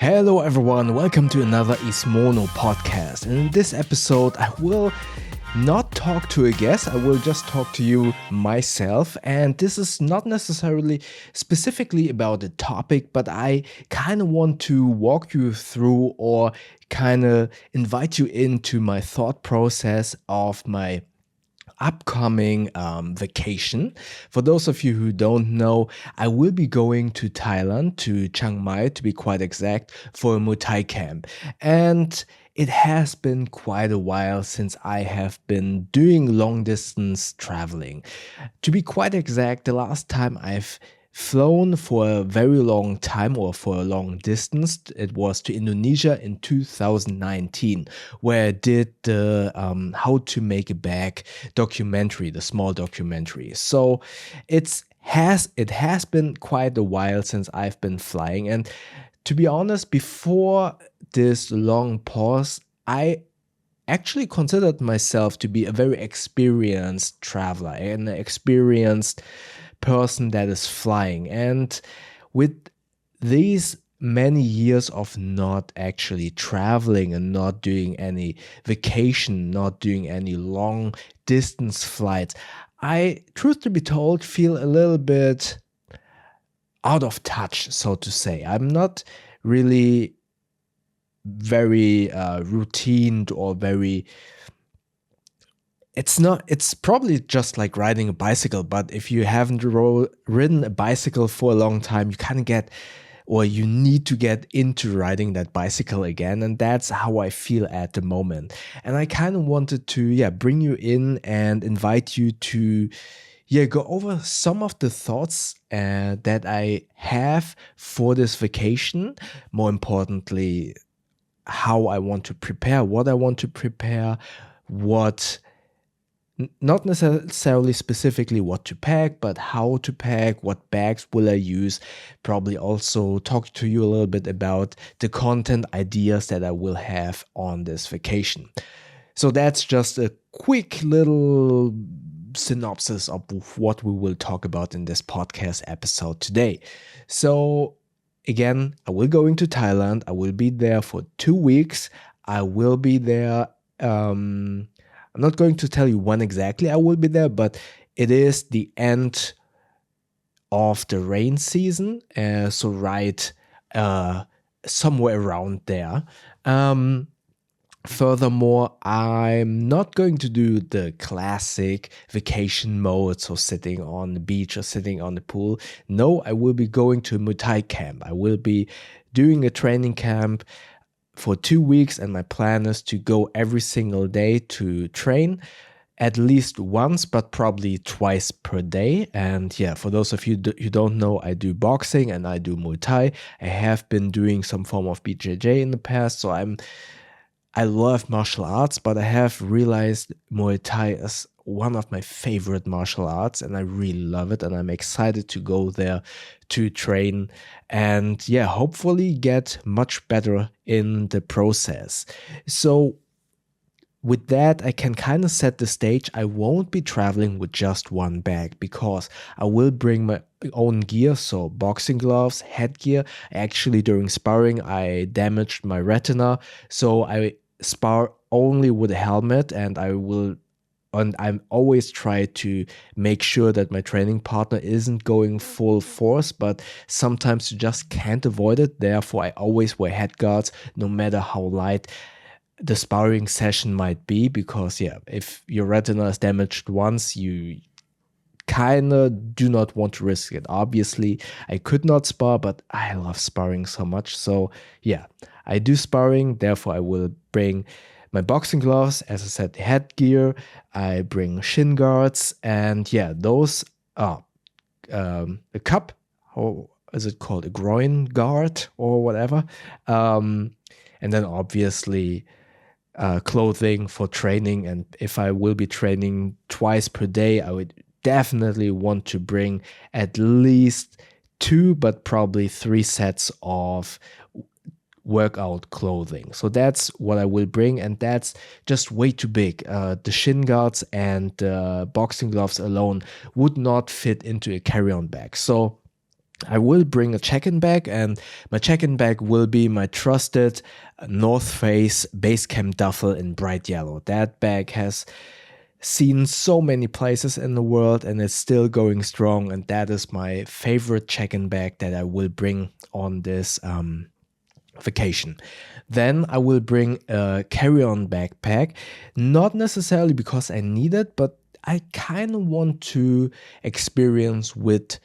Hello everyone, welcome to another ISMONO podcast. And in this episode, I will not talk to a guest, I will just talk to you myself. And this is not necessarily specifically about the topic, but I kind of want to walk you through or kind of invite you into my thought process of my upcoming vacation. For those of you who don't know, I will be going to Thailand, to Chiang Mai to be quite exact, for a Muay Thai Camp. And it has been quite a while since I have been doing long distance traveling. To be quite exact, the last time I've flown for a very long time or for a long distance, it was to Indonesia in 2019, where I did the How to Make a Bag documentary, the small documentary. So it has been quite a while since I've been flying, and to be honest, before this long pause, I actually considered myself to be a very experienced traveler, an experienced person that is flying. And with these many years of not actually traveling and not doing any vacation, not doing any long distance flights, I, truth to be told, feel a little bit out of touch, so to say. I'm not really very routine or very. It's probably just like riding a bicycle, but if you haven't ridden a bicycle for a long time, you kind of get, or you need to get into riding that bicycle again. And that's how I feel at the moment. And I kind of wanted to, bring you in and invite you to, go over some of the thoughts that I have for this vacation. More importantly, how I want to prepare, what I want to prepare, not necessarily specifically what to pack, but how to pack, what bags will I use. Probably also talk to you a little bit about the content ideas that I will have on this vacation. So that's just a quick little synopsis of what we will talk about in this podcast episode today. So again, I will go into Thailand. I will be there for 2 weeks. I will be there. I'm not going to tell you when exactly I will be there, but it is the end of the rain season. So right somewhere around there. Furthermore, I'm not going to do the classic vacation mode, so sitting on the beach or sitting on the pool. No, I will be going to a Muay Thai camp. I will be doing a training camp for 2 weeks, and my plan is to go every single day to train at least once, but probably twice per day. And for those of you who don't know, I do boxing and I do Muay Thai. I have been doing some form of BJJ in the past, so I love martial arts, but I have realized Muay Thai is one of my favorite martial arts, and I really love it, and I'm excited to go there to train and hopefully get much better in the process. So with that, I can kind of set the stage. I won't be traveling with just one bag because I will bring my own gear, so boxing gloves, headgear. Actually, during sparring, I damaged my retina, so I spar only with a helmet, and I'm always try to make sure that my training partner isn't going full force, but sometimes you just can't avoid it. Therefore, I always wear head guards, no matter how light the sparring session might be, because if your retina is damaged once, you kind of do not want to risk it. Obviously, I could not spar, but I love sparring so much. So I do sparring. Therefore, I will bring my boxing gloves, as I said, headgear. I bring shin guards, and those are a cup. How is it called? A groin guard or whatever. And then obviously clothing for training. And if I will be training twice per day, I would definitely want to bring at least 2, but probably 3 sets of workout clothing. So that's what I will bring, and that's just way too big. The shin guards and boxing gloves alone would not fit into a carry-on bag. So I will bring a check-in bag, and my check-in bag will be my trusted North Face base camp duffel in bright yellow. That bag has seen so many places in the world and it's still going strong, and that is my favorite check-in bag that I will bring on this vacation. Then I will bring a carry-on backpack, not necessarily because I need it, but I kind of want to experience with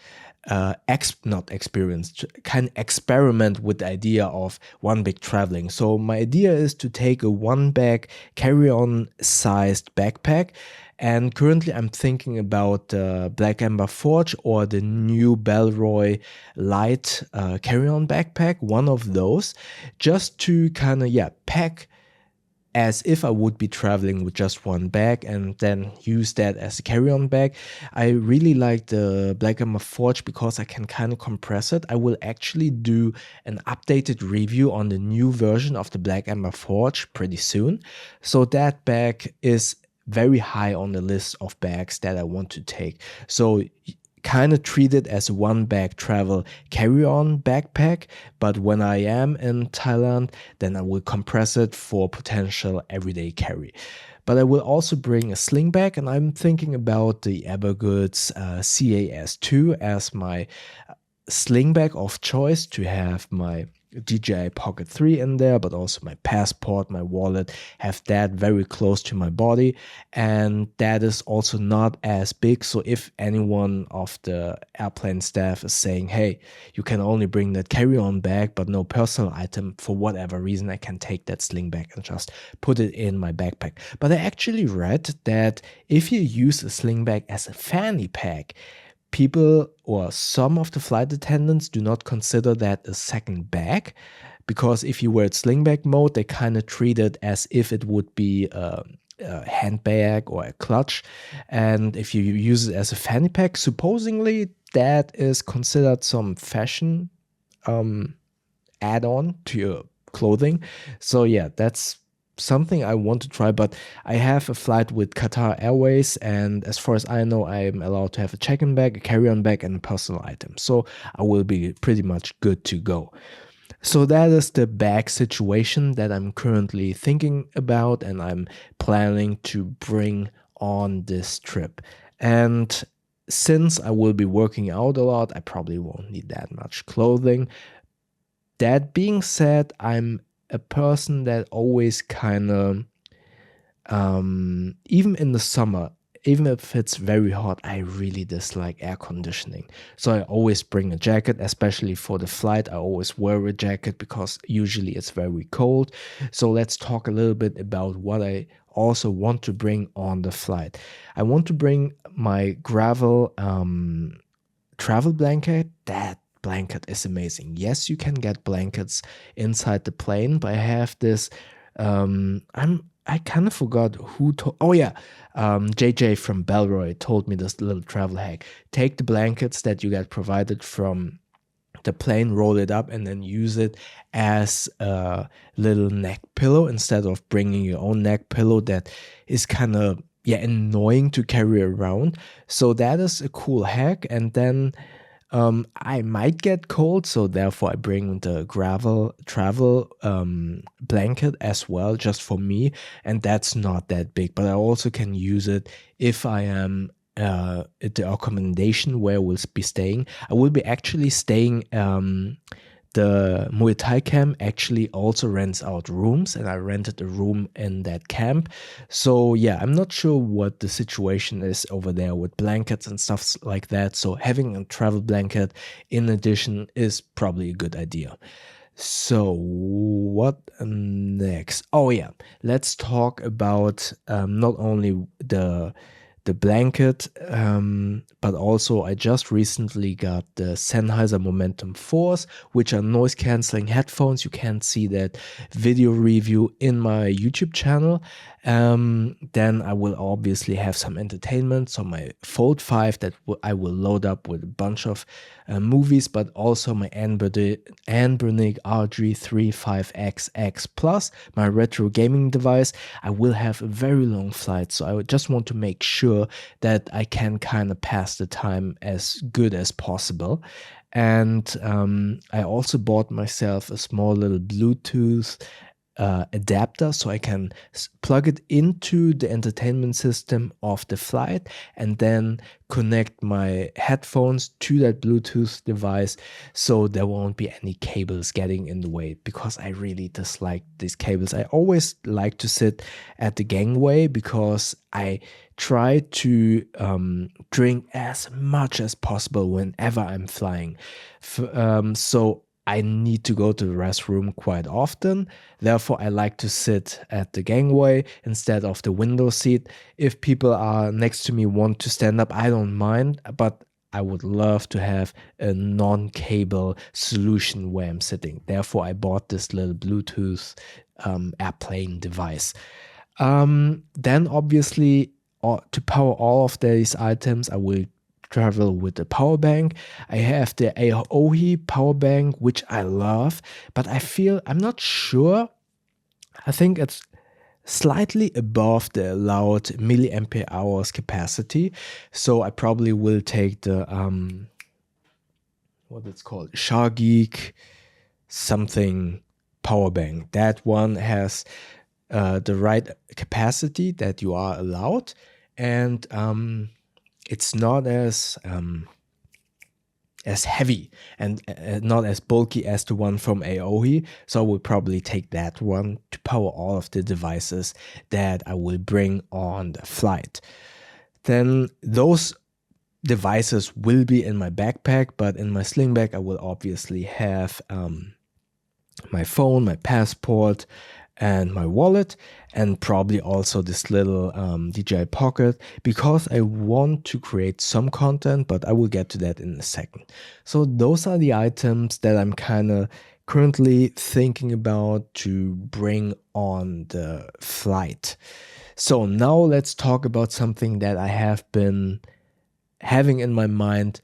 not experience, kind of experiment with the idea of one bag traveling. So my idea is to take a one bag carry-on sized backpack. And currently I'm thinking about the Black Ember Forge or the new Belroy light carry-on backpack, one of those, just to kind of, pack as if I would be traveling with just one bag and then use that as a carry-on bag. I really like the Black Ember Forge because I can kind of compress it. I will actually do an updated review on the new version of the Black Ember Forge pretty soon. So that bag is very high on the list of bags that I want to take. So kind of treat it as a one bag travel carry-on backpack, but when I am in Thailand, then I will compress it for potential everyday carry. But I will also bring a sling bag, and I'm thinking about the Evergoods CAS2 as my sling bag of choice to have my DJI Pocket 3 in there, but also my passport, my wallet, have that very close to my body. And that is also not as big. So if anyone of the airplane staff is saying, hey, you can only bring that carry-on bag, but no personal item, for whatever reason, I can take that sling bag and just put it in my backpack. But I actually read that if you use a sling bag as a fanny pack, people or some of the flight attendants do not consider that a second bag, because if you were at sling bag mode, they kind of treat it as if it would be a handbag or a clutch. And if you use it as a fanny pack, supposedly that is considered some fashion add-on to your clothing. So yeah, that's something I want to try, but I have a flight with Qatar Airways, and as far as I know, I'm allowed to have a check-in bag, a carry-on bag, and a personal item. So I will be pretty much good to go. So that is the bag situation that I'm currently thinking about and I'm planning to bring on this trip. And since I will be working out a lot, I probably won't need that much clothing. That being said, I'm a person that always kind of, even in the summer, even if it's very hot, I really dislike air conditioning. So I always bring a jacket, especially for the flight. I always wear a jacket because usually it's very cold. So let's talk a little bit about what I also want to bring on the flight. I want to bring my gravel travel blanket. That blanket is amazing. Yes, you can get blankets inside the plane, but I have this I kind of forgot who told. Oh yeah, JJ from Belroy told me this little travel hack. Take the blankets that you get provided from the plane, roll it up, and then use it as a little neck pillow instead of bringing your own neck pillow. That is kind of annoying to carry around. So that is a cool hack. And then I might get cold, so therefore I bring the gravel travel blanket as well, just for me, and that's not that big. But I also can use it if I am at the accommodation where I will be staying. I will be actually staying. The Muay Thai Camp actually also rents out rooms, and I rented a room in that camp. So yeah, I'm not sure what the situation is over there with blankets and stuff like that. So having a travel blanket in addition is probably a good idea. So what next? Oh yeah, let's talk about not only the blanket, but also I just recently got the Sennheiser Momentum 4s, which are noise cancelling headphones. You can see that video review in my YouTube channel. Then I will obviously have some entertainment. So my Fold 5 that I will load up with a bunch of movies, but also my Anbernic RG35XX Plus, my retro gaming device. I will have a very long flight, so I just want to make sure that I can kind of pass the time as good as possible. And I also bought myself a small little Bluetooth adapter, so I can plug it into the entertainment system of the flight and then connect my headphones to that Bluetooth device, so there won't be any cables getting in the way, because I really dislike these cables. I always like to sit at the gangway because I try to drink as much as possible whenever I'm flying. So I need to go to the restroom quite often. Therefore, I like to sit at the gangway instead of the window seat. If people are next to me want to stand up, I don't mind, but I would love to have a non-cable solution where I'm sitting. Therefore, I bought this little Bluetooth airplane device. Then obviously, to power all of these items, I will travel with a power bank. I have the AOE power bank, which I love, but I'm not sure. I think it's slightly above the allowed milliampere hours capacity. So I probably will take the what it's called, Shargeek something power bank. That one has the right capacity that you are allowed, and it's not as heavy and not as bulky as the one from AOE. So I will probably take that one to power all of the devices that I will bring on the flight. Then those devices will be in my backpack, but in my sling bag I will obviously have my phone, my passport, and my wallet, and probably also this little DJI Pocket, because I want to create some content, but I will get to that in a second. So those are the items that I'm kind of currently thinking about to bring on the flight. So now let's talk about something that I have been having in my mind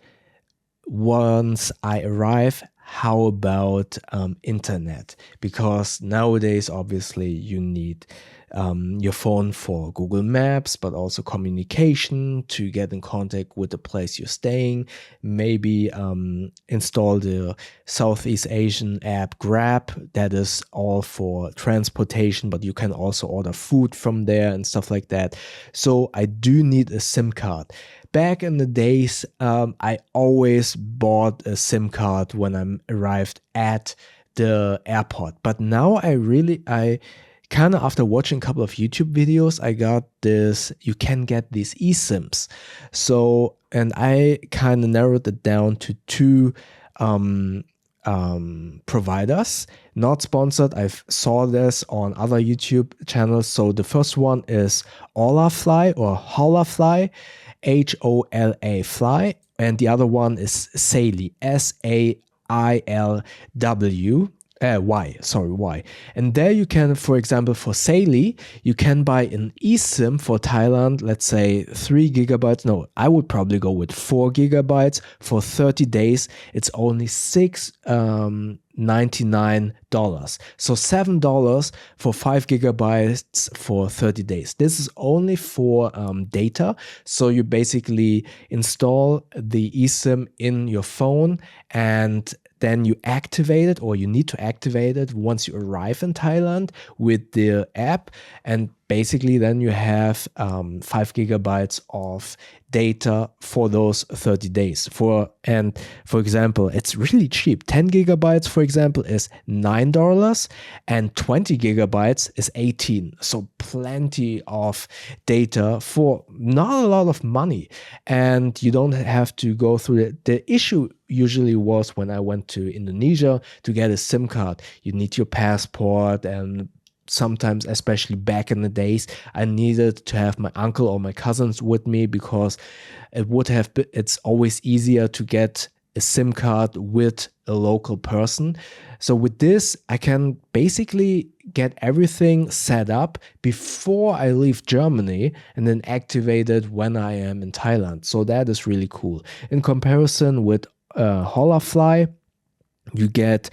once I arrive. How about internet? Because nowadays, obviously, you need your phone for Google Maps, but also communication to get in contact with the place you're staying. Maybe install the Southeast Asian app Grab. That is all for transportation, but you can also order food from there and stuff like that. So I do need a SIM card. Back in the days, I always bought a SIM card when I arrived at the airport. But now I kind of, after watching a couple of YouTube videos, I got this, you can get these eSIMs. So, and I kind of narrowed it down to two providers, not sponsored. I saw this on other YouTube channels. So the first one is Holafly or Holafly, HOLA Fly, and the other one is Sailw, Y. And there you can, for example, for Sailw, you can buy an eSIM for Thailand, let's say 3 gigabytes. No, I would probably go with 4 gigabytes for 30 days. It's only $6.99. So $7 for 5 gigabytes for 30 days. This is only for data. So you basically install the eSIM in your phone, and then you activate it, or you need to activate it once you arrive in Thailand with the app. And basically then you have 5 gigabytes of data for those 30 days. For example, it's really cheap. 10 gigabytes, for example, is $9, and 20 gigabytes is $18. So plenty of data for not a lot of money. And you don't have to go through it. The issue usually was when I went to Indonesia to get a SIM card. You need your passport, and sometimes, especially back in the days, I needed to have my uncle or my cousins with me, because it's always easier to get a SIM card with a local person. So with this, I can basically get everything set up before I leave Germany and then activate it when I am in Thailand. So that is really cool. In comparison with Holafly, you get,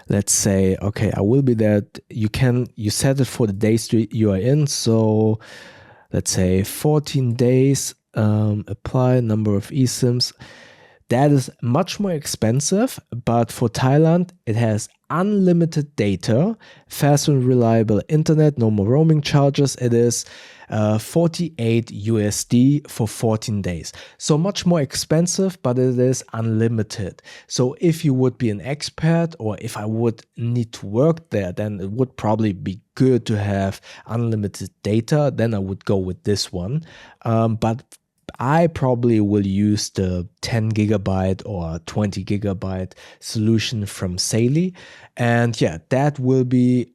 let's say, okay, I will be there. You set it for the days you are in. So let's say 14 days, apply number of eSIMs. That is much more expensive, but for Thailand, it has unlimited data, fast and reliable internet, no more roaming charges. It is 48 USD for 14 days. So much more expensive, but it is unlimited. So if you would be an expat or if I would need to work there, then it would probably be good to have unlimited data. Then I would go with this one. But I probably will use the 10 gigabyte or 20 gigabyte solution from Saily. And yeah, that will be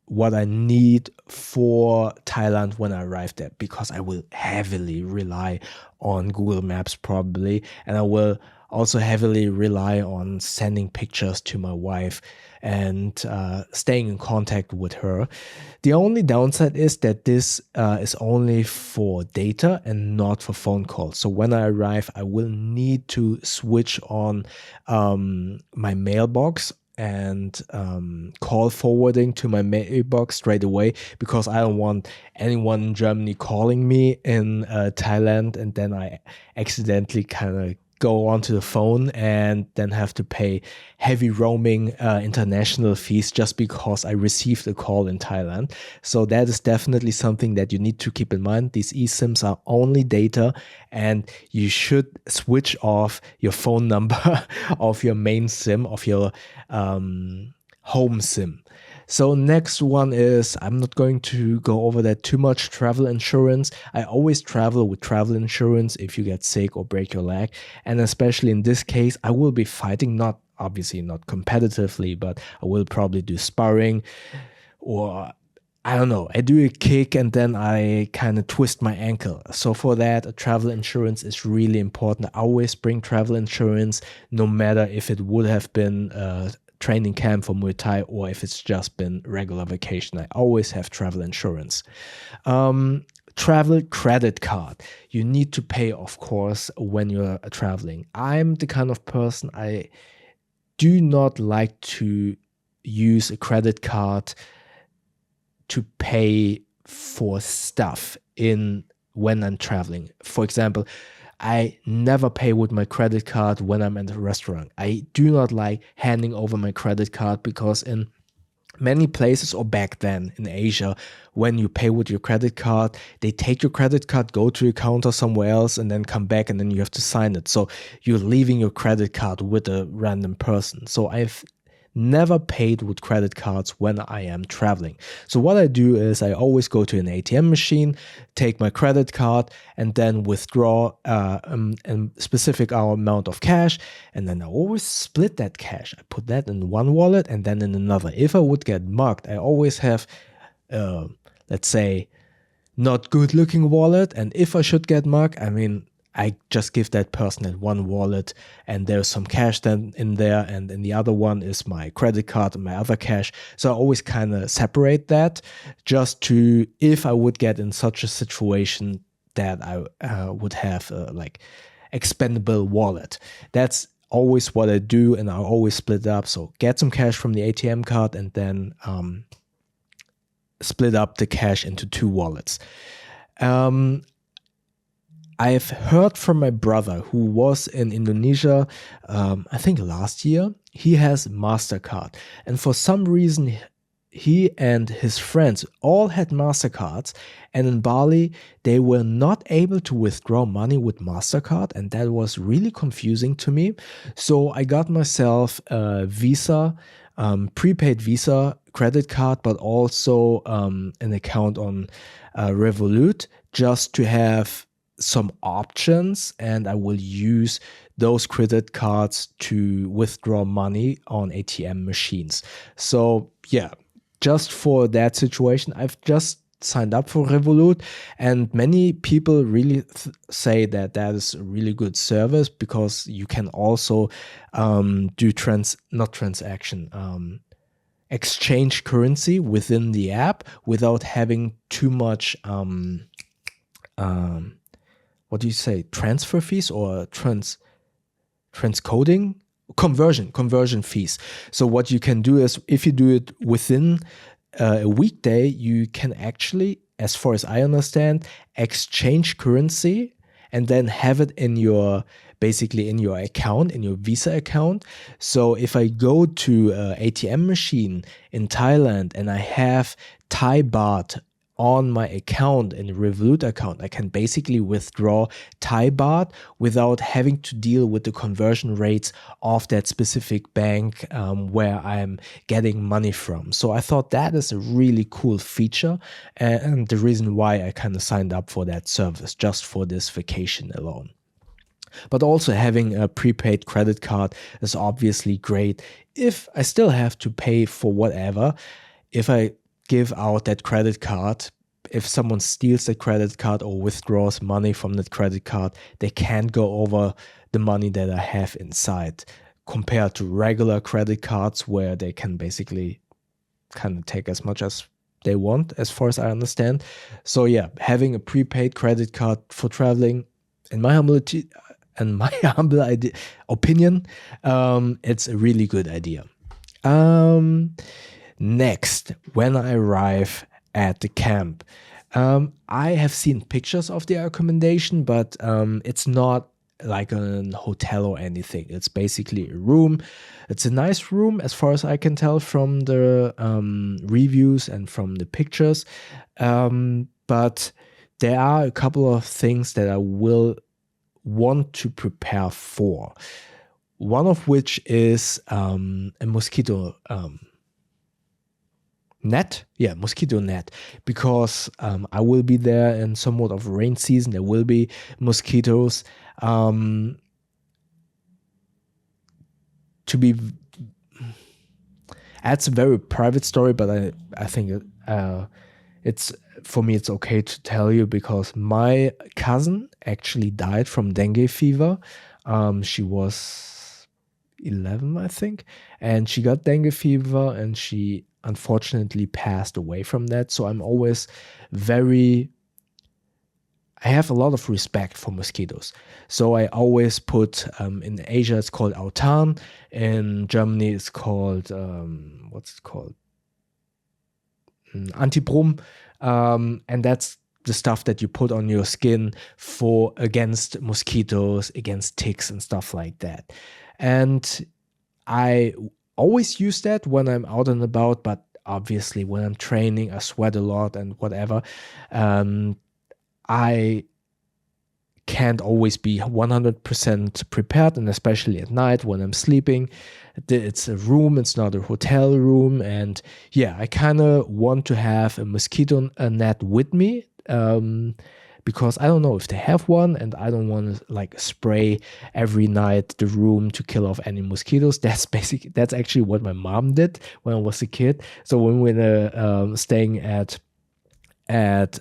what I need for Thailand when I arrive there, because I will heavily rely on Google Maps probably, and I will also heavily rely on sending pictures to my wife and staying in contact with her. The only downside is that this is only for data and not for phone calls. So when I arrive, I will need to switch on my mailbox and call forwarding to my mailbox straight away, because I don't want anyone in Germany calling me in Thailand and then I accidentally kind of go onto the phone and then have to pay heavy roaming international fees just because I received a call in Thailand. So that is definitely something that you need to keep in mind. These eSIMs are only data, and you should switch off your phone number of your main SIM, of your home SIM. So next one is, I'm not going to go over that too much, travel insurance. I always travel with travel insurance if you get sick or break your leg. And especially in this case, I will be fighting, not obviously not competitively, but I will probably do sparring, or I don't know, I do a kick and then I kind of twist my ankle. So for that, a travel insurance is really important. I always bring travel insurance, no matter if it would have been training camp for Muay Thai or if it's just been regular vacation. I always have travel insurance. Travel credit card. You need to pay, of course, when you're traveling. I'm the kind of person, I do not like to use a credit card to pay for stuff when I'm traveling. For example, I never pay with my credit card when I'm at a restaurant. I do not like handing over my credit card, because in many places, or back then in Asia, when you pay with your credit card, they take your credit card, go to a counter somewhere else, and then come back, and then you have to sign it. So you're leaving your credit card with a random person. So I've never paid with credit cards when I am traveling. So what I do is I always go to an ATM machine, take my credit card, and then withdraw a specific amount of cash, and then I always split that cash. I put that in one wallet and then in another. If I would get mugged, I always have, let's say, not good looking wallet, and if I should get mugged, I just give that person that one wallet, and there's some cash then in there, and in the other one is my credit card and my other cash. So I always kind of separate that, just to, if I would get in such a situation that I would have like expendable wallet. That's always what I do, and I always split it up. So get some cash from the ATM card and then split up the cash into two wallets. I've heard from my brother who was in Indonesia, I think last year. He has MasterCard. And for some reason, he and his friends all had MasterCards. And in Bali, they were not able to withdraw money with MasterCard. And that was really confusing to me. So I got myself a Visa, prepaid Visa credit card, but also an account on Revolut, just to have some options, and I will use those credit cards to withdraw money on ATM machines. So yeah, just for that situation, I've just signed up for Revolut, and many people really say that that is a really good service, because you can also do exchange currency within the app without having too much what do you say, transfer fees or transcoding? Conversion fees. So what you can do is, if you do it within a weekday, you can actually, as far as I understand, exchange currency and then have it in your basically in your account, in your Visa account. So if I go to an ATM machine in Thailand and I have Thai baht on my account, in the Revolut account, I can basically withdraw Thai baht without having to deal with the conversion rates of that specific bank where I'm getting money from. So I thought that is a really cool feature, and the reason why I kind of signed up for that service, just for this vacation alone. But also having a prepaid credit card is obviously great. If I still have to pay for whatever, if I give out that credit card, if someone steals the credit card or withdraws money from that credit card, they can't go over the money that I have inside, compared to regular credit cards where they can basically kind of take as much as they want, as far as I understand. So yeah, having a prepaid credit card for traveling, in my humble opinion, it's a really good idea. Next, when I arrive at the camp, I have seen pictures of the accommodation, but it's not like a hotel or anything. It's basically a room. It's a nice room as far as I can tell from the reviews and from the pictures. But there are a couple of things that I will want to prepare for. One of which is a mosquito net. Yeah, mosquito net. Because I will be there in somewhat of rain season. There will be mosquitoes. That's a very private story, but I think it's, for me, it's okay to tell you, because my cousin actually died from dengue fever. She was 11, I think, and she got dengue fever, and she unfortunately passed away from that. So I'm always I have a lot of respect for mosquitoes. So I always put, in Asia it's called Autan, in Germany it's called, what's it called? Antibrum. And that's the stuff that you put on your skin against mosquitoes, against ticks and stuff like that. And I always use that when I'm out and about, but obviously when I'm training, I sweat a lot and whatever. I can't always be 100% prepared, and especially at night when I'm sleeping. It's a room, it's not a hotel room, and yeah, I kind of want to have a mosquito net with me, because I don't know if they have one, and I don't want to like spray every night the room to kill off any mosquitoes. That's actually what my mom did when I was a kid. So when we were staying at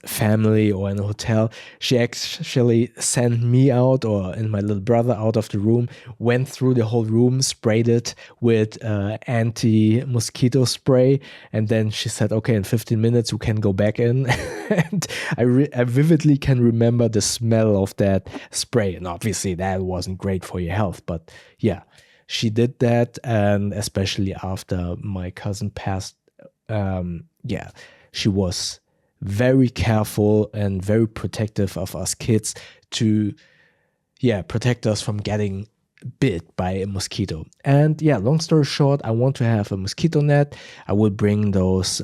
family or in a hotel, she actually sent me out, or and my little brother, out of the room, went through the whole room, sprayed it with anti-mosquito spray, and then she said, okay, in 15 minutes you can go back in. And I vividly can remember the smell of that spray, and obviously that wasn't great for your health, but yeah, she did that. And especially after my cousin passed, she was very careful and very protective of us kids to protect us from getting bit by a mosquito. And yeah, long story short, I want to have a mosquito net. I will bring those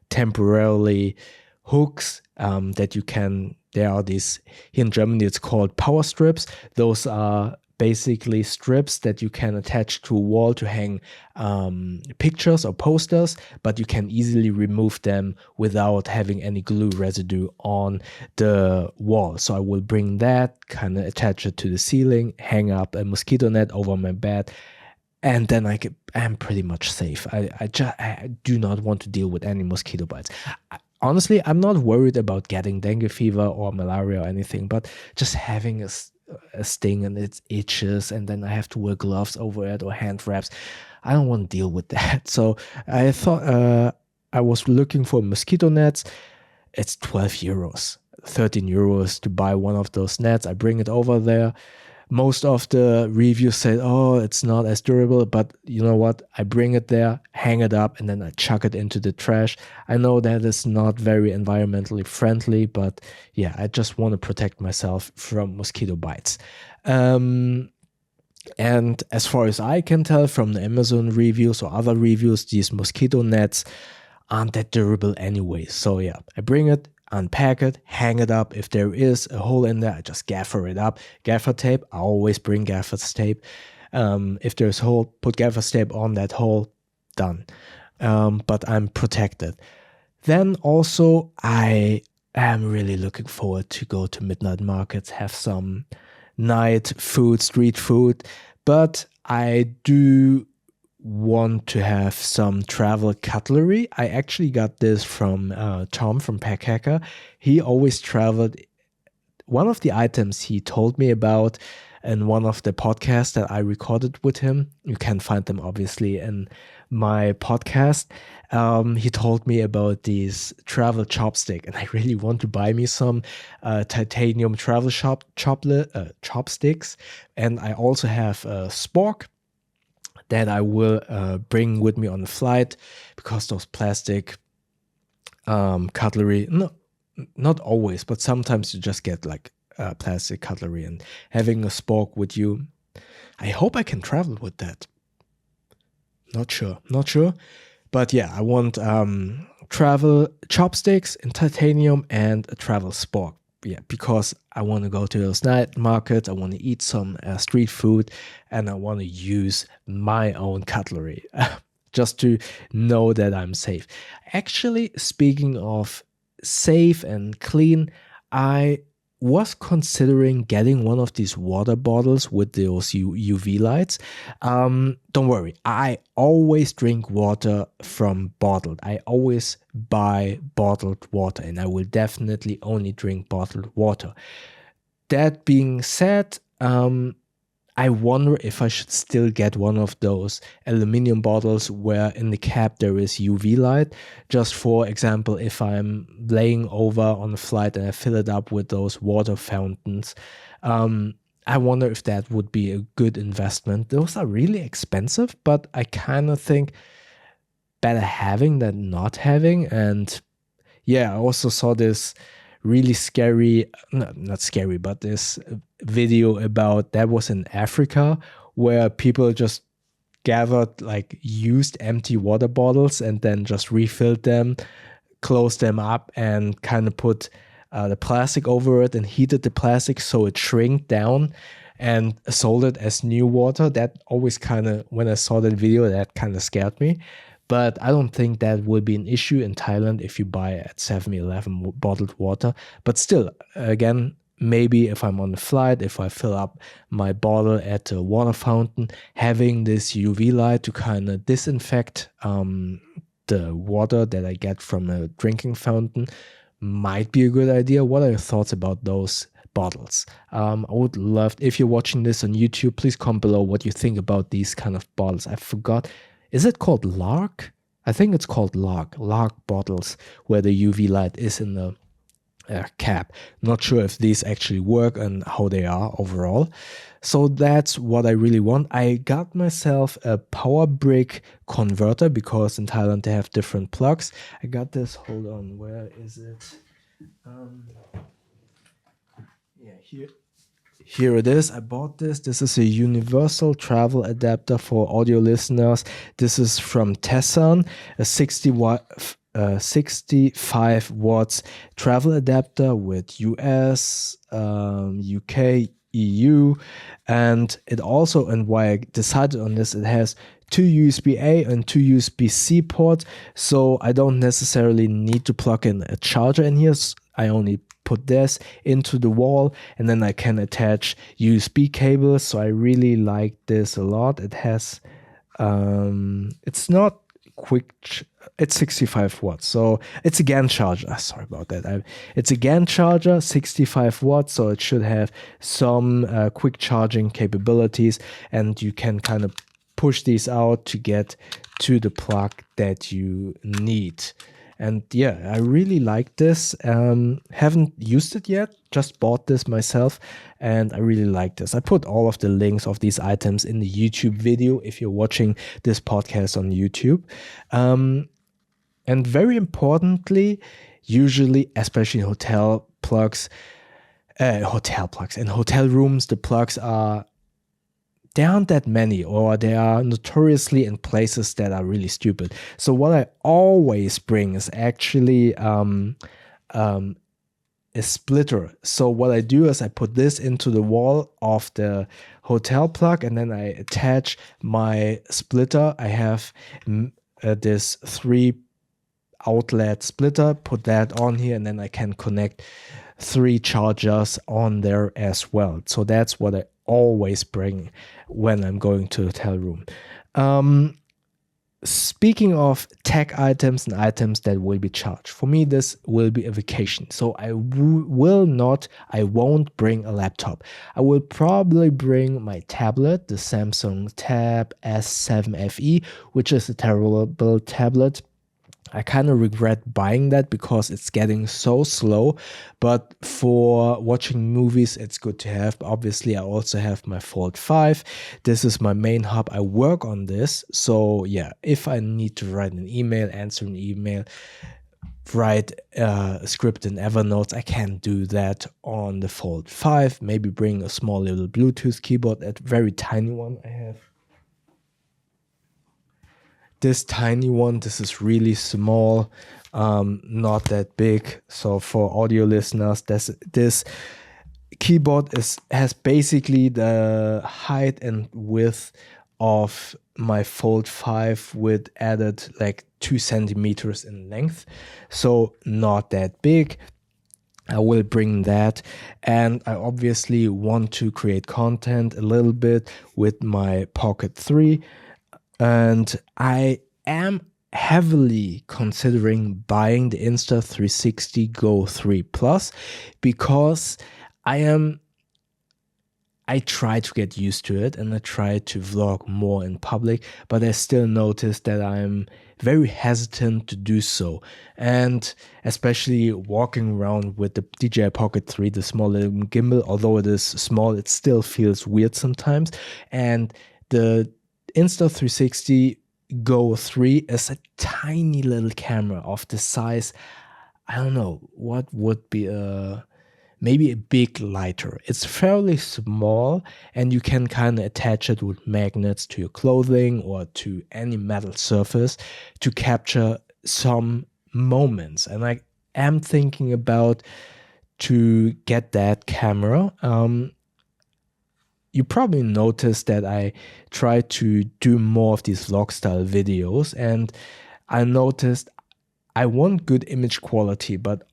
temporarily hooks that you can, there are these, here in Germany it's called power strips. Those are basically strips that you can attach to a wall to hang pictures or posters, but you can easily remove them without having any glue residue on the wall. So I will bring that, kind of attach it to the ceiling, hang up a mosquito net over my bed, and then I'm pretty much safe. I do not want to deal with any mosquito bites. Honestly, I'm not worried about getting dengue fever or malaria or anything, but just having a sting and it itches, and then I have to wear gloves over it or hand wraps. I don't want to deal with that. So I thought I was looking for mosquito nets. It's 12 euros, 13 euros to buy one of those nets. I bring it over there. Most of the reviews said, oh, it's not as durable, but you know what? I bring it there, hang it up, and then I chuck it into the trash. I know that is not very environmentally friendly, but yeah, I just want to protect myself from mosquito bites. And as far as I can tell from the Amazon reviews or other reviews, these mosquito nets aren't that durable anyway. So yeah, I bring it, unpack it, hang it up. If there is a hole in there, I just gaffer it up. Gaffer tape, I always bring gaffer tape. If there's a hole, put gaffer tape on that hole, done. But I'm protected. Then also, I am really looking forward to go to midnight markets, have some night food, street food. But I do want to have some travel cutlery. I actually got this from Tom from Packhacker. He always traveled. One of the items he told me about in one of the podcasts that I recorded with him, you can find them obviously in my podcast. He told me about these travel chopstick, and I really want to buy me some titanium travel chopsticks. And I also have a spork that I will bring with me on the flight, because those plastic cutlery, no, not always, but sometimes you just get like plastic cutlery, and having a spork with you, I hope I can travel with that. Not sure. But yeah, I want travel chopsticks in titanium and a travel spork. Yeah, because I want to go to those night markets, I want to eat some street food, and I want to use my own cutlery just to know that I'm safe. Actually, speaking of safe and clean, I was considering getting one of these water bottles with those UV lights. Don't worry, I always drink water from bottled. I always buy bottled water, and I will definitely only drink bottled water. That being said, I wonder if I should still get one of those aluminum bottles where in the cap there is UV light. Just for example, if I'm laying over on a flight and I fill it up with those water fountains, I wonder if that would be a good investment. Those are really expensive, but I kind of think better having than not having. And yeah, I also saw this really scary, not scary, but this video about, that was in Africa, where people just gathered like used empty water bottles and then just refilled them, closed them up, and kind of put the plastic over it and heated the plastic so it shrinked down, and sold it as new water. That always kind of, when I saw that video, that kind of scared me. But I don't think that will be an issue in Thailand if you buy at 7-Eleven bottled water. But still, again, maybe if I'm on the flight, if I fill up my bottle at a water fountain, having this UV light to kind of disinfect the water that I get from a drinking fountain might be a good idea. What are your thoughts about those bottles? I would love, if you're watching this on YouTube, please comment below what you think about these kind of bottles. I forgot. Is it called Lark? I think it's called Lark bottles, where the UV light is in the cap. Not sure if these actually work and how they are overall. So that's what I really want. I got myself a power brick converter, because in Thailand they have different plugs. I got this, hold on, where is it? Yeah, here it is. I bought this. This is a universal travel adapter for audio listeners. This is from Tesson, a 65 watts travel adapter with US, UK, EU. And it also, and why I decided on this, it has 2 USB-A and 2 USB-C ports. So I don't necessarily need to plug in a charger in here. I only put this into the wall, and then I can attach USB cables. So I really like this a lot. It has, it's not quick, it's 65 watts. So it's a GAN charger. Sorry about that. It's a GAN charger, 65 watts. So it should have some quick charging capabilities, and you can kind of push these out to get to the plug that you need. And yeah, I really like this. Haven't used it yet, just bought this myself, and I really like this. I put all of the links of these items in the YouTube video if you're watching this podcast on YouTube. And very importantly, usually, especially in hotel plugs and hotel rooms, the plugs there aren't that many, or they are notoriously in places that are really stupid. So what I always bring is actually a splitter. So what I do is I put this into the wall of the hotel plug, and then I attach my splitter. I have this 3 outlet splitter, put that on here, and then I can connect 3 chargers on there as well. So that's what I always bring when I'm going to a hotel room. Speaking of tech items and items that will be charged, for me this will be a vacation. So I won't bring a laptop. I will probably bring my tablet, the Samsung Tab S7 FE, which is a terrible tablet. I kind of regret buying that because it's getting so slow, but for watching movies, it's good to have. Obviously, I also have my Fold 5. This is my main hub. I work on this. So yeah, if I need to write an email, answer an email, write a script in Evernote, I can do that on the Fold 5. Maybe bring a small little Bluetooth keyboard, a very tiny one I have. This tiny one, this is really small, not that big. So for audio listeners, this keyboard has basically the height and width of my Fold 5 with added like 2 centimeters in length. So not that big. I will bring that, and I obviously want to create content a little bit with my Pocket 3. And I am heavily considering buying the Insta360 Go 3 Plus because I try to get used to it and I try to vlog more in public, but I still notice that I'm very hesitant to do so. And especially walking around with the DJI Pocket 3, the small little gimbal, although it is small, it still feels weird sometimes. And the Insta360 Go 3 is a tiny little camera of the size, I don't know, what would be maybe a big lighter. It's fairly small, and you can kind of attach it with magnets to your clothing or to any metal surface to capture some moments. And I am thinking about to get that camera. You probably noticed that I try to do more of these vlog style videos, and I noticed I want good image quality, but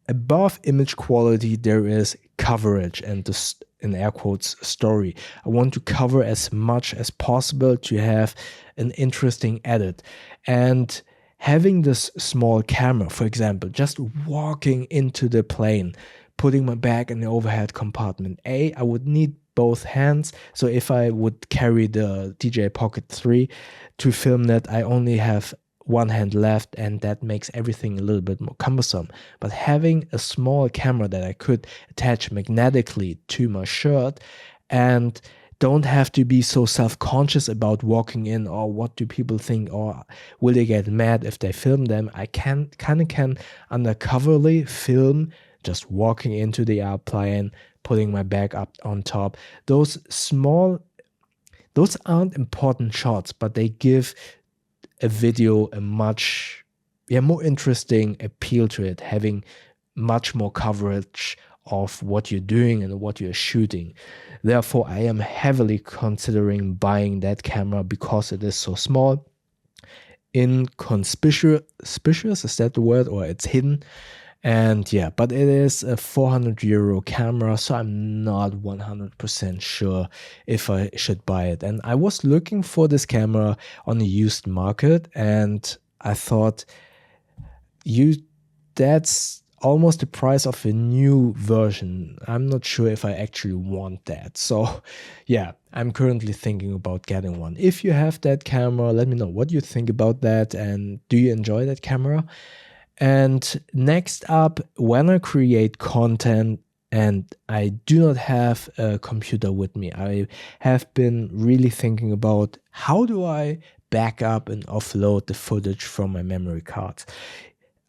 above image quality there is coverage and this, in air quotes, story. I want to cover as much as possible to have an interesting edit. And having this small camera, for example, just walking into the plane, putting my bag in the overhead compartment, I would need both hands. So if I would carry the DJI Pocket 3 to film that, I only have one hand left, and that makes everything a little bit more cumbersome. But having a small camera that I could attach magnetically to my shirt and don't have to be so self-conscious about walking in, or what do people think, or will they get mad if they film them, I can undercoverly film just walking into the airplane, putting my bag up on top. Those aren't important shots, but they give a video a much more interesting appeal to it, having much more coverage of what you're doing and what you're shooting. Therefore, I am heavily considering buying that camera because it is so small, inconspicuous, is that the word, or it's hidden. And yeah, but it is a 400 euro camera, so I'm not 100% sure if I should buy it. And I was looking for this camera on the used market, and I thought, that's almost the price of a new version. I'm not sure if I actually want that. So yeah, I'm currently thinking about getting one. If you have that camera, let me know what you think about that, and do you enjoy that camera? And next up, when I create content and I do not have a computer with me, I have been really thinking about how do I back up and offload the footage from my memory cards.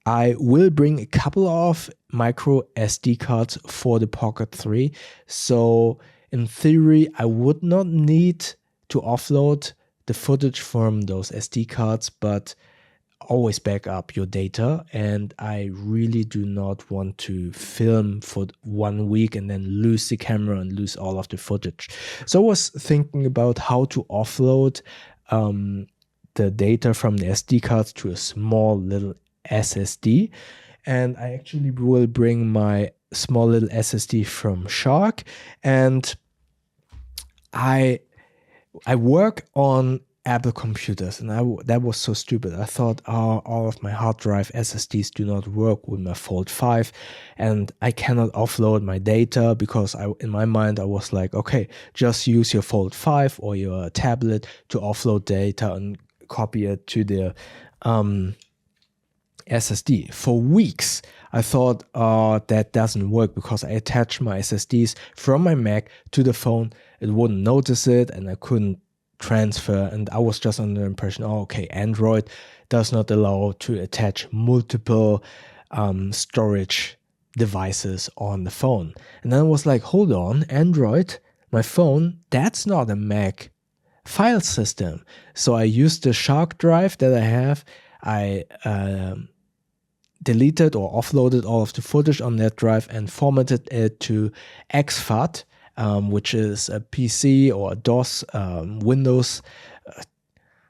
I will bring a couple of micro SD cards for the Pocket 3. So in theory, I would not need to offload the footage from those SD cards, but always back up your data. And I really do not want to film for 1 week and then lose the camera and lose all of the footage. So I was thinking about how to offload the data from the SD cards to a small little SSD. And I actually will bring my small little SSD from Shark. And I work on Apple computers, and that was so stupid. I thought, all of my hard drive SSDs do not work with my Fold 5, and I cannot offload my data because in my mind I was like, okay, just use your Fold 5 or your tablet to offload data and copy it to the SSD. For weeks, I thought that doesn't work because I attached my SSDs from my Mac to the phone. It wouldn't notice it, and I couldn't transfer. And I was just under the impression, okay, Android does not allow to attach multiple storage devices on the phone. And then I was like, hold on, Android, my phone, that's not a Mac file system. So I used the Shark drive that I have. I deleted or offloaded all of the footage on that drive and formatted it to exFAT, which is a PC or a DOS, Windows.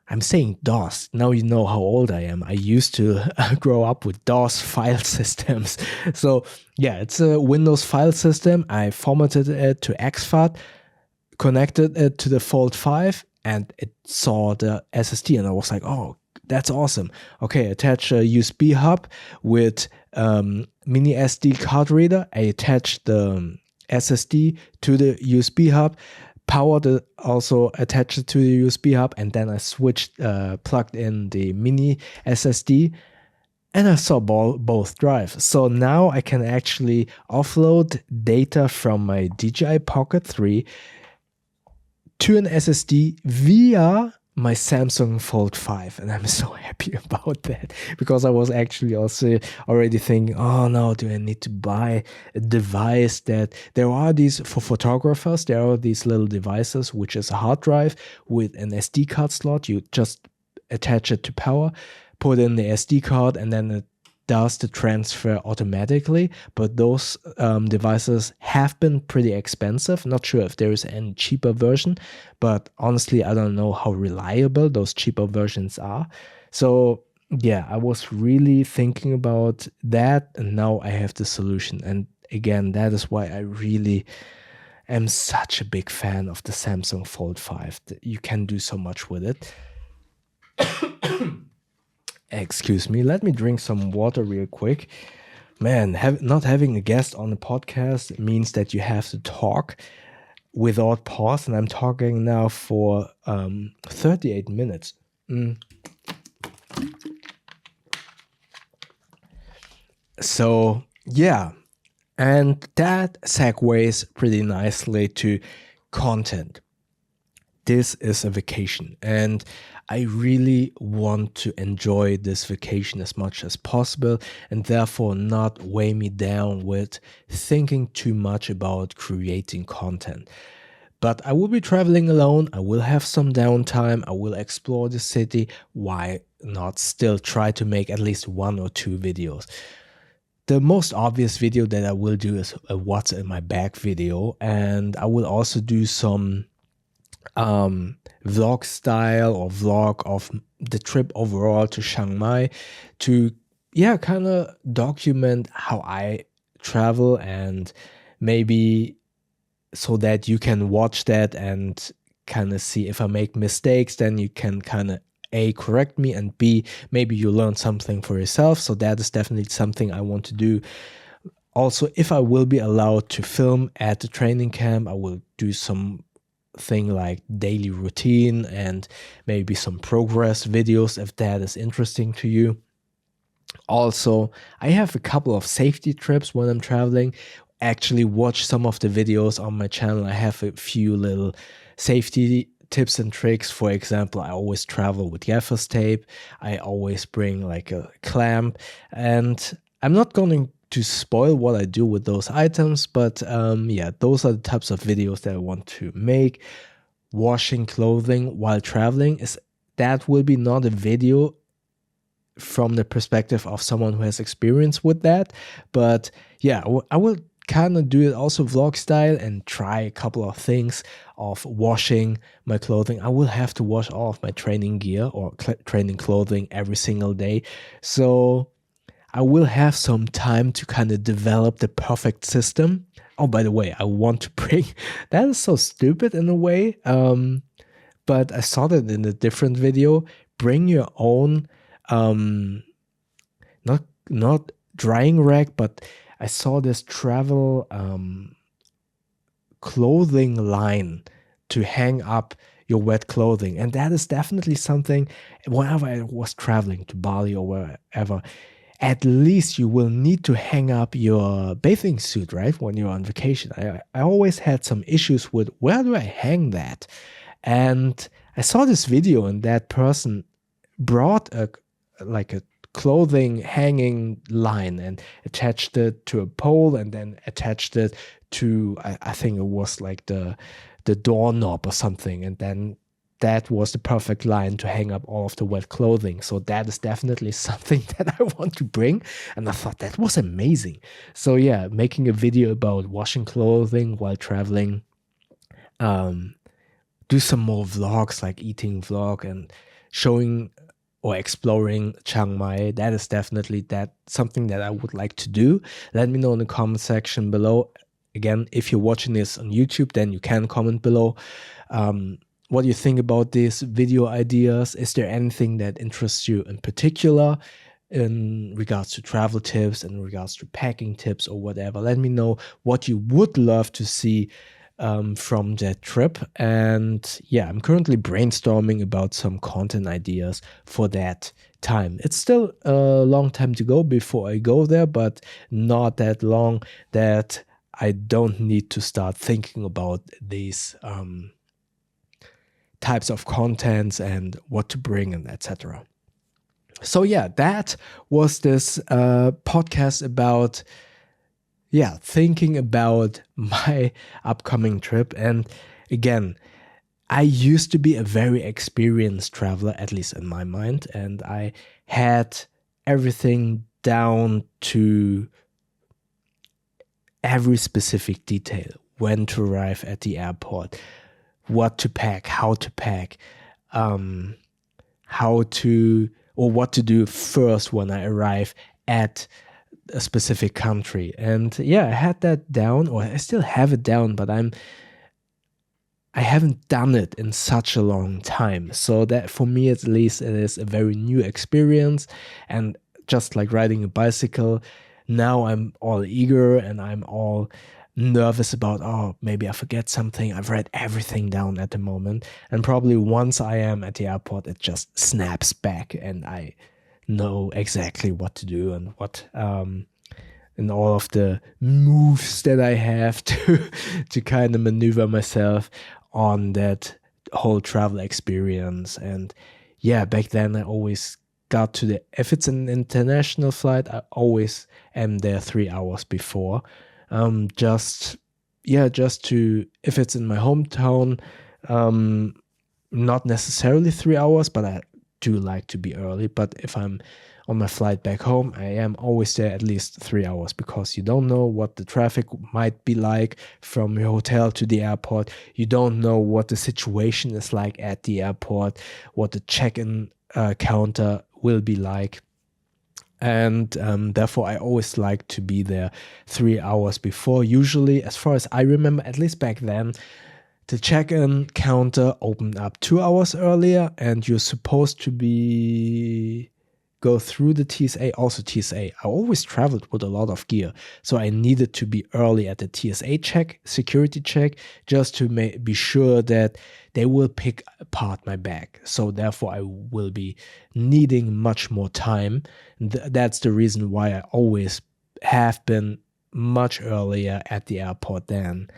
I'm saying DOS. Now you know how old I am. I used to grow up with DOS file systems. So yeah, it's a Windows file system. I formatted it to exFAT, connected it to the Fold 5, and it saw the SSD. And I was like, oh, that's awesome. Okay, attach a USB hub with mini SD card reader. I attached the SSD to the USB hub, also attached it to the USB hub, and then I plugged in the mini SSD, and I saw both drives. So now I can actually offload data from my DJI Pocket 3 to an SSD via my Samsung Fold 5, and I'm so happy about that because I was actually also already thinking, oh no, do I need to buy a device that there are these for photographers? There are these little devices which is a hard drive with an SD card slot. You just attach it to power, put in the SD card, and then it does the transfer automatically. But those devices have been pretty expensive. Not sure if there is any cheaper version, but honestly, I don't know how reliable those cheaper versions are. So yeah, I was really thinking about that, and now I have the solution. And again, that is why I really am such a big fan of the Samsung Fold 5. You can do so much with it. Excuse me, let me drink some water real quick. Man, not having a guest on the podcast means that you have to talk without pause, and I'm talking now for 38 minutes. So, yeah, and that segues pretty nicely to content. This is a vacation, and I really want to enjoy this vacation as much as possible, and therefore not weigh me down with thinking too much about creating content. But I will be traveling alone. I will have some downtime. I will explore the city. Why not still try to make at least 1 or 2 videos? The most obvious video that I will do is a what's in my bag video, and I will also do some vlog style or vlog of the trip overall to Chiang Mai to kind of document how I travel, and maybe so that you can watch that and kind of see if I make mistakes, then you can kind of A, correct me, and B, maybe you learn something for yourself. So that is definitely something I want to do. Also, if I will be allowed to film at the training camp, I will do something like daily routine and maybe some progress videos if that is interesting to you. Also, I have a couple of safety trips when I'm traveling. Actually, watch some of the videos on my channel. I have a few little safety tips and tricks. For example, I always travel with gaffer's tape. I always bring like a clamp, and I'm not going to spoil what I do with those items, but yeah, those are the types of videos that I want to make. Washing clothing while traveling is that will be not a video from the perspective of someone who has experience with that. But yeah, I will kind of do it also vlog style and try a couple of things of washing my clothing. I will have to wash all of my training gear or training clothing every single day. So I will have some time to kind of develop the perfect system. Oh, by the way, I want to bring that is so stupid in a way. But I saw that in a different video. Bring your own not drying rack, but I saw this travel clothing line to hang up your wet clothing, and that is definitely something. Whenever I was traveling to Bali or wherever, at least you will need to hang up your bathing suit, right, when you're on vacation. I always had some issues with where do I hang that, and I saw this video, and that person brought a clothing hanging line and attached it to a pole, and then attached it to I think it was like the doorknob or something, and then that was the perfect line to hang up all of the wet clothing. So that is definitely something that I want to bring, and I thought that was amazing. So yeah, making a video about washing clothing while traveling, do some more vlogs like eating vlog and showing or exploring Chiang Mai. That is definitely something that I would like to do. Let me know in the comment section below. Again, if you're watching this on YouTube, then you can comment below what you think about these video ideas. Is there anything that interests you in particular in regards to travel tips, in regards to packing tips or whatever? Let me know what you would love to see from that trip. And yeah, I'm currently brainstorming about some content ideas for that time. It's still a long time to go before I go there, but not that long that I don't need to start thinking about these types of contents and what to bring and etc. So yeah, that was this podcast about thinking about my upcoming trip. And again, I used to be a very experienced traveler, at least in my mind, and I had everything down to every specific detail: when to arrive at the airport, what to pack, how to pack, what to do first when I arrive at a specific country. And yeah, I had that down, or I still have it down, but I haven't done it in such a long time. So that for me at least, it is a very new experience. And just like riding a bicycle, now I'm all eager and I'm all nervous about, oh, maybe I forget something. I've read everything down at the moment. And probably once I am at the airport, it just snaps back and I know exactly what to do and what and all of the moves that I have to kind of maneuver myself on that whole travel experience. And yeah, back then I always got to if it's an international flight, I always am there 3 hours before. Just to, if it's in my hometown, not necessarily 3 hours, but I do like to be early. But if I'm on my flight back home, I am always there at least 3 hours, because you don't know what the traffic might be like from your hotel to the airport. You don't know what the situation is like at the airport, what the check-in counter will be like. And therefore, I always like to be there 3 hours before. Usually, as far as I remember, at least back then, the check-in counter opened up 2 hours earlier, and you're supposed to be go through the TSA. Also TSA, I always traveled with a lot of gear, so I needed to be early at the TSA security check, just to be sure that they will pick apart my bag. So therefore I will be needing much more time. That's the reason why I always have been much earlier at the airport than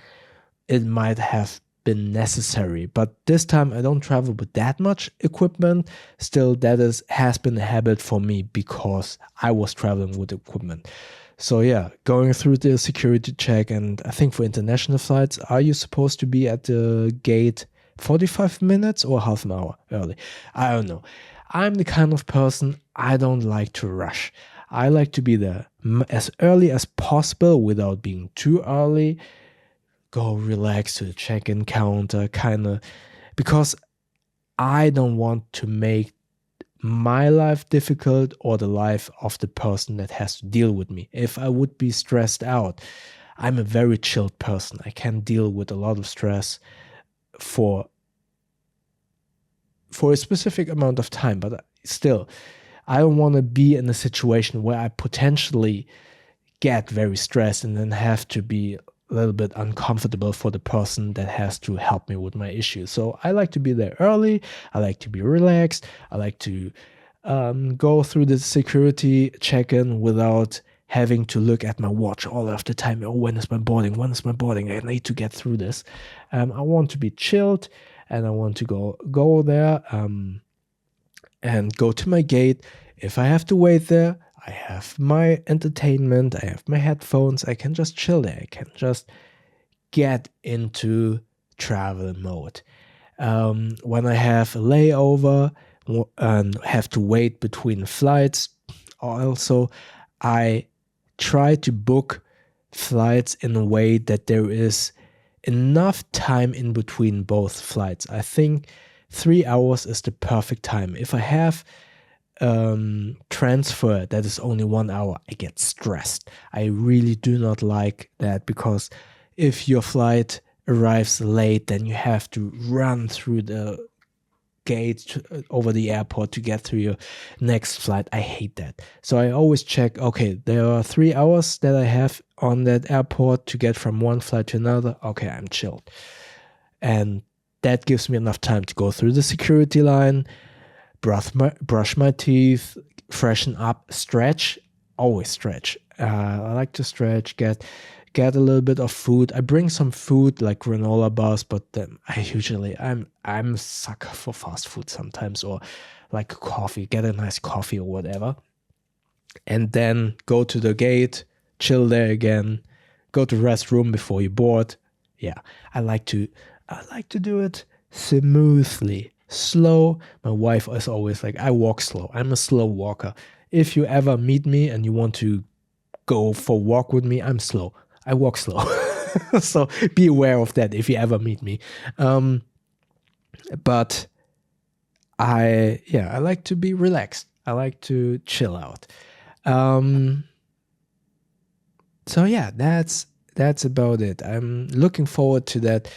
it might have been necessary. But this time I don't travel with that much equipment. Still, that has been a habit for me because I was traveling with equipment. So yeah, going through the security check, and I think for international flights, are you supposed to be at the gate 45 minutes or half an hour early? I don't know. I'm the kind of person, I don't like to rush. I like to be there as early as possible without being too early. Go relax to the check-in counter, because I don't want to make my life difficult or the life of the person that has to deal with me. If I would be stressed out, I'm a very chilled person. I can deal with a lot of stress for a specific amount of time, but still, I don't want to be in a situation where I potentially get very stressed and then have to be a little bit uncomfortable for the person that has to help me with my issues. So I like to be there early. I like to be relaxed. I like to go through the security check-in without having to look at my watch all of the time. Oh, when is my boarding? When is my boarding? I need to get through this. I want to be chilled, and I want to go there and go to my gate. If I have to wait there, I have my entertainment, I have my headphones, I can just chill there. I can just get into travel mode. When I have a layover and have to wait between flights, also, I try to book flights in a way that there is enough time in between both flights. I think 3 hours is the perfect time. If I have transfer that is only 1 hour, I get stressed. I really do not like that, because if your flight arrives late, then you have to run through the gate over the airport to get through your next flight. I hate that. So I always check, okay, there are 3 hours that I have on that airport to get from one flight to another. Okay, I'm chilled. And that gives me enough time to go through the security line, brush my teeth, freshen up, stretch. Always stretch. I like to stretch, get a little bit of food. I bring some food like granola bars, but I'm a sucker for fast food sometimes, or like coffee, get a nice coffee or whatever. And then go to the gate, chill there again, go to the restroom before you board. Yeah, I like to do it smoothly. Slow. My wife is always like, I walk slow. I'm a slow walker. If you ever meet me and you want to go for a walk with me, I'm slow. I walk slow. So be aware of that if you ever meet me. But I like to be relaxed. I like to chill out. So yeah, that's about it. I'm looking forward to that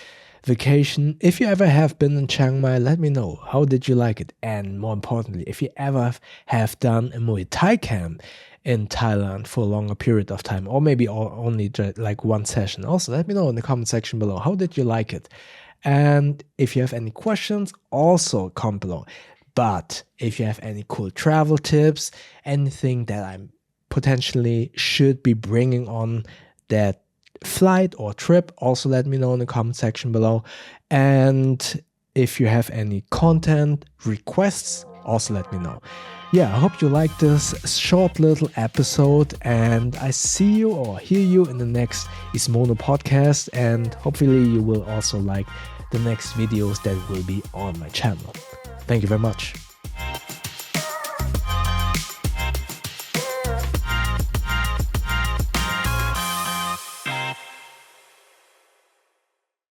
vacation. If you ever have been in Chiang Mai, let me know. How did you like it? And more importantly, if you ever have done a Muay Thai camp in Thailand for a longer period of time, or maybe only like one session, also let me know in the comment section below. How did you like it? And if you have any questions, also comment below. But if you have any cool travel tips, anything that I potentially should be bringing on that flight or trip, also let me know in the comment section below. And if you have any content requests, also let me know. Yeah, I hope you like this short little episode, and I see you or hear you in the next ISMONO podcast, and hopefully you will also like the next videos that will be on my channel. Thank you very much.